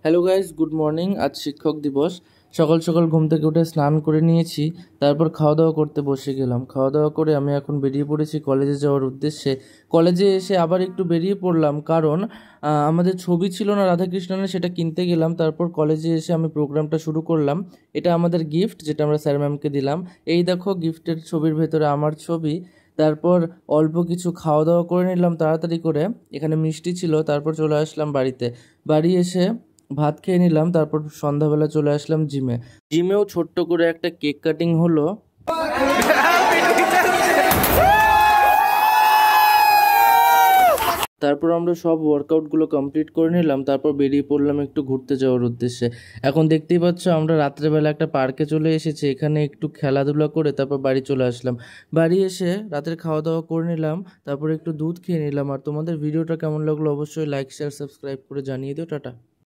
Hello guys, good morning. আজ শিক্ষক দিবস। সকাল সকাল ঘুম থেকে উঠে স্নান করে নিয়েছি, তারপর খাওয়া দাওয়া করতে বসে গেলাম। খাওয়া দাওয়া করে আমি এখন বেরিয়ে পড়েছি কলেজে যাওয়ার উদ্দেশ্যে। কলেজে এসে আবার একটু বেরিয়ে পড়লাম, কারণ আমাদের ছবি ছিল না রাধাকৃষ্ণনের, সেটা কিনতে গেলাম। তারপর কলেজে এসে আমি প্রোগ্রামটা শুরু করলাম। এটা আমাদের গিফট, যেটা আমরা স্যার ম্যামকে দিলাম। এই দেখো, গিফটের ছবির ভেতরে আমার ছবি। তারপর অল্প কিছু খাওয়া দাওয়া করে নিলাম তাড়াতাড়ি করে। এখানে মিষ্টি ছিল, তারপর চলে আসলাম বাড়িতে। বাড়ি এসে ভাত খেয়ে নিলাম, তারপর সন্ধ্যাবেলা চলে আসলাম জিমে। জিমেও ছোট্ট করে একটা কেক কাটিং হলো। তারপর আমরা সব ওয়ার্কআউটগুলো কমপ্লিট করে নিলাম, তারপর বেরিয়ে পড়লাম একটু ঘুরতে যাওয়ার উদ্দেশ্যে। এখন দেখতেই পাচ্ছ আমরা রাত্রেবেলা একটা পার্কে চলে এসেছি, এখানে একটু খেলাধুলা করে তারপর বাড়ি চলে আসলাম। বাড়ি এসে রাতের খাওয়া দাওয়া করে নিলাম, তারপর একটু দুধ খেয়ে নিলাম। আর তোমাদের ভিডিওটা কেমন লাগলো অবশ্যই লাইক শেয়ার সাবস্ক্রাইব করে জানিয়ে দিও। টাটা।